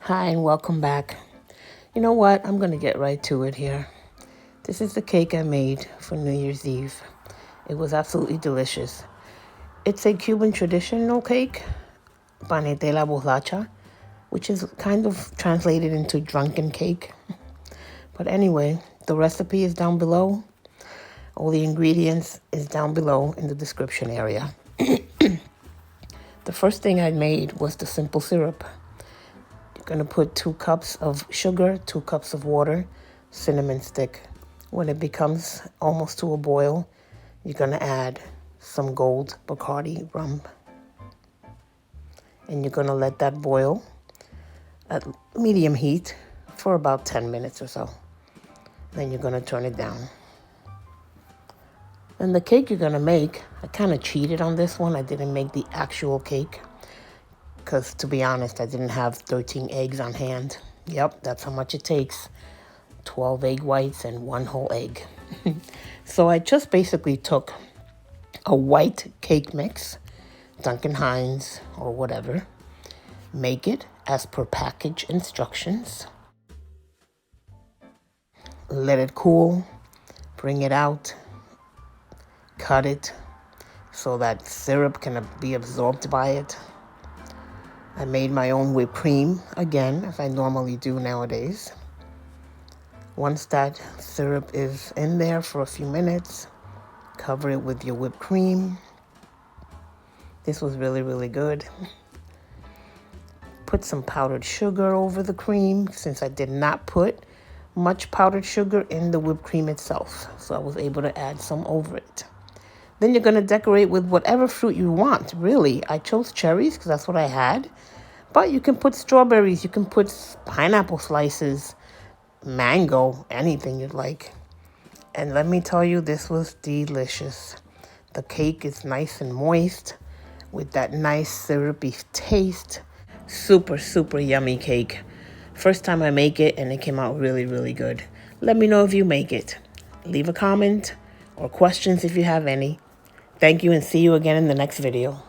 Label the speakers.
Speaker 1: Hi and welcome back. You know what? I'm going to get right to it here. This is the cake I made for New Year's Eve. It was absolutely delicious. It's a Cuban traditional cake, Panetela Borracha, which is kind of translated into Drunken Cake. But anyway, the recipe is down below. All the ingredients is down below in the description area. The first thing I made was the simple syrup. You're going to put 2 cups of sugar, 2 cups of water, cinnamon stick. When it becomes almost to a boil, you're going to add some gold Bacardi rum. And you're going to let that boil at medium heat for about 10 minutes or so. Then you're going to turn it down. And the cake you're going to make, I kind of cheated on this one. I didn't make the actual cake because, to be honest, I didn't have 13 eggs on hand. Yep, that's how much it takes. 12 egg whites and 1 whole egg. So I just basically took a white cake mix, Duncan Hines or whatever. Make it as per package instructions. Let it cool. Bring it out. Cut it so that syrup can be absorbed by it. I made my own whipped cream, again, as I normally do nowadays. Once that syrup is in there for a few minutes, cover it with your whipped cream. This was really, really good. Put some powdered sugar over the cream, since I did not put much powdered sugar in the whipped cream itself. So I was able to add some over it. Then you're going to decorate with whatever fruit you want, really. I chose cherries because that's what I had. But you can put strawberries, you can put pineapple slices, mango, anything you'd like. And let me tell you, this was delicious. The cake is nice and moist with that nice syrupy taste. Super, super yummy cake. First time I make it and it came out really, really good. Let me know if you make it. Leave a comment or questions if you have any. Thank you and see you again in the next video.